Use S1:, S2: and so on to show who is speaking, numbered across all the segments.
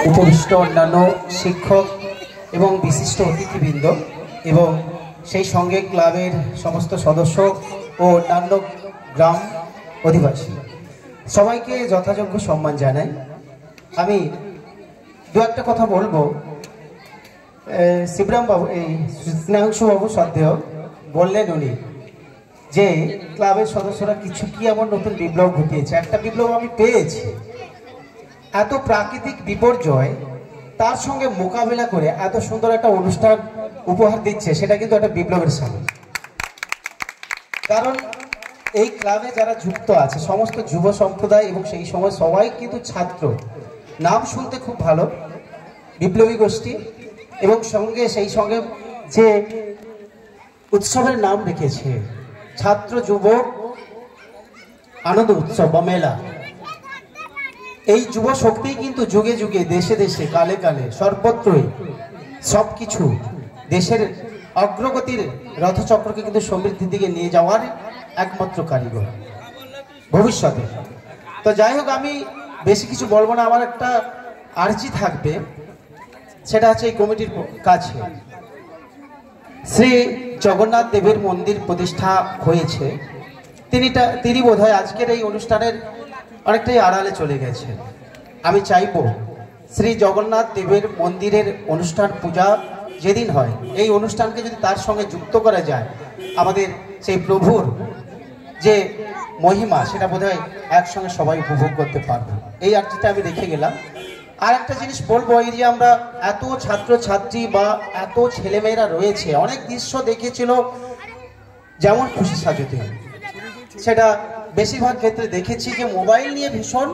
S1: উপবিষ্ট অন্যান্য শিক্ষক এবং বিশিষ্ট অতিথিবৃন্দ এবং সেই সঙ্গে ক্লাবের সমস্ত সদস্য ও অন্যান্য গ্রাম অধিবাসী সবাইকে যথাযোগ্য সম্মান জানাই। আমি দু একটা কথা বলবো। শিবরাম বাবু, এই স্নেহাংশু বাবু সন্দেহ বললেন উনি যে ক্লাবের সদস্যরা কিছু কি এমন নতুন বিপ্লব ঘটিয়েছে। একটা বিপ্লব আমি পেয়েছি, এত প্রাকৃতিক বিপর্যয় তার সঙ্গে মোকাবিলা করে এত সুন্দর একটা অনুষ্ঠান উপহার দিচ্ছে, সেটা কিন্তু একটা বিপ্লবের সামিল। কারণ এই ক্লাবে যারা যুক্ত আছে সমস্ত যুব সম্প্রদায় এবং সেই সময় সবাই কিন্তু ছাত্র, নাম শুনতে খুব ভালো, বিপ্লবী গোষ্ঠী, এবং সঙ্গে সেই সঙ্গে যে উৎসবের নাম রেখেছে ছাত্র যুব আনন্দ উৎসব বা মেলা। এই যুব শক্তি কিন্তু যুগে যুগে দেশে দেশে কালে কালে সর্বত্রই সবকিছু দেশের অগ্রগতির রথচক্রকে কিন্তু সমৃদ্ধির দিকে নিয়ে যাওয়ার একমাত্র কারিগর ভবিষ্যতে। তো যাই হোক, আমি বেশি কিছু বলবো না। আমার একটা আর্জি থাকবে, সেটা হচ্ছে এই কমিটির কাছে শ্রী জগন্নাথ দেবের মন্দির প্রতিষ্ঠা হয়েছে। তিনি বোধহয় আজকের এই অনুষ্ঠানের অনেকটাই আড়ালে চলে গেছে। আমি চাইব শ্রী জগন্নাথ দেবের মন্দিরের অনুষ্ঠান পূজা যেদিন হয়, এই অনুষ্ঠানকে যদি তার সঙ্গে যুক্ত করা যায়, আমাদের সেই প্রভুর যে মহিমা সেটা বোধহয় একসঙ্গে সবাই উপভোগ করতে পারবো। এই আর্জিটা আমি রেখে গেলাম। আর একটা জিনিস বলবো, এই যে আমরা এত ছাত্র ছাত্রী বা এত ছেলেমেয়েরা রয়েছে, অনেক দৃশ্য দেখেছিল যেমন খুশি সাজতে, সেটা বেশিরভাগ ক্ষেত্রে দেখেছি যে মোবাইল নিয়ে ভীষণ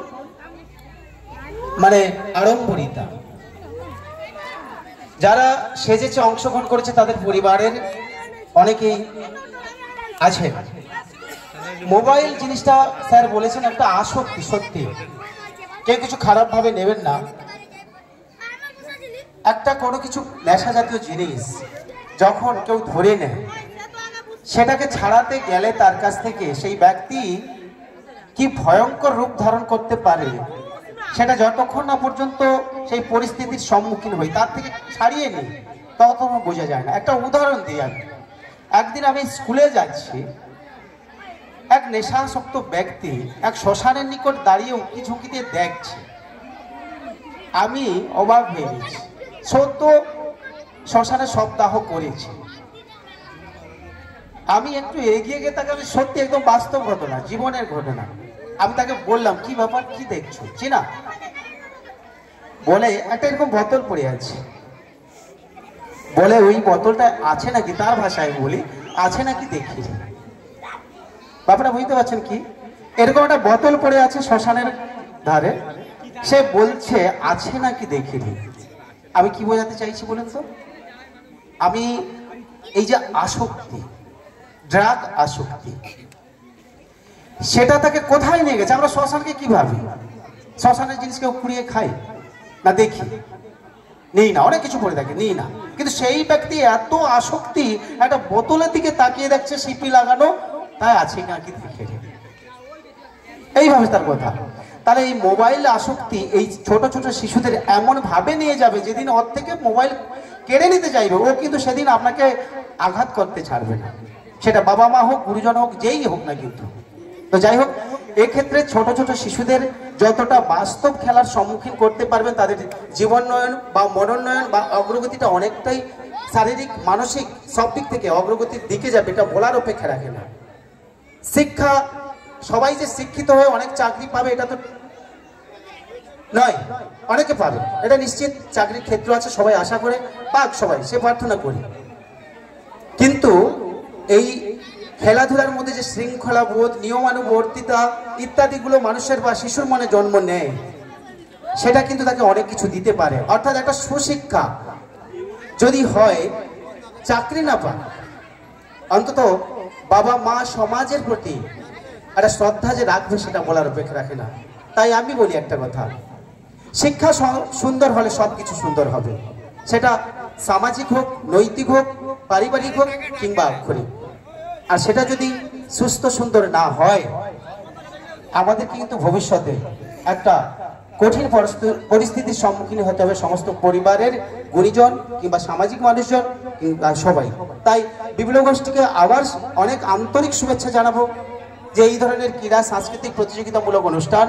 S1: আড়ম্বরিতা। যারা সেজেছে অংশগ্রহণ করেছে তাদের পরিবারের অনেকেই আছে। মোবাইল জিনিসটা স্যার বলেছেন একটা আসক্তি, সত্যি কেউ কিছু খারাপ ভাবে নেবেন না। একটা কোনো কিছু নেশা জাতীয় জিনিস যখন কেউ ধরে নেয়, সেটাকে ছাড়াতে গেলে তার কাছ থেকে সেই ব্যক্তি কি ভয়ঙ্কর রূপ ধারণ করতে পারে, সেটা যতক্ষণ না পর্যন্ত সেই পরিস্থিতির সম্মুখীন হই, তার থেকে ছাড়িয়ে নেই, ততক্ষণ বোঝা যায় না। একটা উদাহরণ দিই আমি। একদিন আমি স্কুলে যাচ্ছি, এক নেশাসক্ত ব্যক্তি এক শ্মশানের নিকট দাঁড়িয়ে উঁকি ঝুঁকি দিয়ে দেখছে। আমি অবাক হয়ে গেছি। সত্য শ্মশানে সপ্তাহ করেছি। আমি একটু এগিয়ে গিয়ে তাকে, আমি সত্যি একদম বাস্তব ঘটনা, জীবনের ঘটনা, আমি তাকে বললাম কি ব্যাপার, কি দেখছো? চিনা বলে একটা এরকম বোতল পড়ে আছে, বলে ওই বোতলটা আছে নাকি, তার ভাষায় বলি আছে নাকি দেখি। ব্যাপারটা বুঝতে পারছেন কি? এরকম একটা বোতল পড়ে আছে শ্মশানের ধারে, সে বলছে আছে নাকি দেখিনি। আমি কি বোঝাতে চাইছি বলেন তো? আমি এই যে আসক্তি, ড্রাগ আসক্তি, সেটা তাকে কোথায় নিয়ে গেছে। আমরা শ্মশানকে কি ভাবি? শ্মশানের জিনিস কেউ কুড়িয়ে খাই না, দেখি নেই না, অনেক কিছু পড়ে থাকে নেই না, কিন্তু সেই ব্যক্তি এত আসক্তি একটা বোতলের দিকে তাকিয়ে দেখছে, সিপি লাগানো, তাই আছে নাকি দেখে, এইভাবে তার কথা। তাহলে এই মোবাইল আসক্তি এই ছোট ছোট শিশুদের এমন ভাবে নিয়ে যাবে, যেদিন ওর থেকে মোবাইল কেড়ে নিতে চাইবে, ও কিন্তু সেদিন আপনাকে আঘাত করতে ছাড়বে না, সেটা বাবা মা হোক, গুরুজন হোক, যেই হোক না কিন্তু। তো যাই হোক, এক্ষেত্রে ছোট ছোট শিশুদের যতটা বাস্তব খেলার সম্মুখীন করতে পারবেন, তাদের জীবনোন্নয়ন বা মনোন্নয়ন বা অগ্রগতিটা অনেকটাই শারীরিক মানসিক সব দিক থেকে অগ্রগতির দিকে যাবে, এটা বলার অপেক্ষা রাখে না। শিক্ষা, সবাই যে শিক্ষিত হয়ে অনেক চাকরি পাবে এটা তো নয়, অনেকে পাবে, এটা নিশ্চিত চাকরির ক্ষেত্র আছে, সবাই আশা করে পাক, সবাই সে প্রার্থনা করি। কিন্তু এই খেলাধুলার মধ্যে যে শৃঙ্খলা বোধ, নিয়মানুবর্তিতা ইত্যাদিগুলো মানুষের বা শিশুর মনে জন্ম নেয়, সেটা কিন্তু তাকে অনেক কিছু দিতে পারে। অর্থাৎ একটা সুশিক্ষা যদি হয়, চাকরি না পায়, অন্তত বাবা মা সমাজের প্রতি একটা শ্রদ্ধা যে রাখবে, সেটা বলার অপেক্ষা রাখে না। তাই আমি বলি একটা কথা, শিক্ষা সুন্দর হলে সবকিছু সুন্দর হবে, সেটা সামাজিক হোক, নৈতিক হোক, পারিবারিক হোক কিংবা আক্ষরিক। আর সেটা যদি সুস্থ সুন্দর না হয়, আমাদেরকে কিন্তু ভবিষ্যতে একটা কঠিন পরিস্থিতির সম্মুখীন হতে হবে সমস্ত পরিবারের গুণীজন কিংবা সামাজিক মানুষজন কিংবা সবাই। তাই বিভিন্ন গোষ্ঠীকে আবার অনেক আন্তরিক শুভেচ্ছা জানাবো যে এই ধরনের ক্রীড়া সাংস্কৃতিক প্রতিযোগিতামূলক অনুষ্ঠান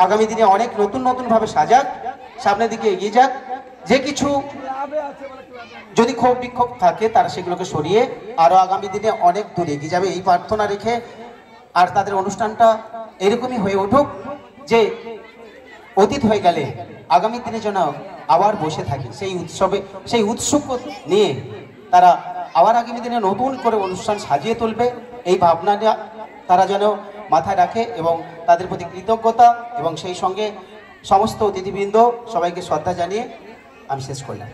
S1: আগামী দিনে অনেক নতুন ভাবে সাজাক, সামনের দিকে এগিয়ে যাক। যে কিছু যদি ক্ষোভ বিক্ষোভ থাকে তারা সেগুলোকে সরিয়ে আরো আগামী দিনে অনেক দূর এগিয়ে যাবে এই প্রার্থনা রেখে, আর তাদের অনুষ্ঠানটা এরকমই হয়ে উঠুক যে অতীত হয়ে গেলে আগামী দিনে যেন আবার বসে থাকে সেই উৎসবে, সেই উৎসুক নিয়ে তারা আবার আগামী দিনে নতুন করে অনুষ্ঠান সাজিয়ে তুলবে। এই ভাবনাটা তারা যেন মাথায় রাখে এবং তাদের প্রতি কৃতজ্ঞতা এবং সেই সঙ্গে সমস্ত অতিথিবৃন্দ সবাইকে শ্রদ্ধা জানিয়ে আমি শেষ করলাম।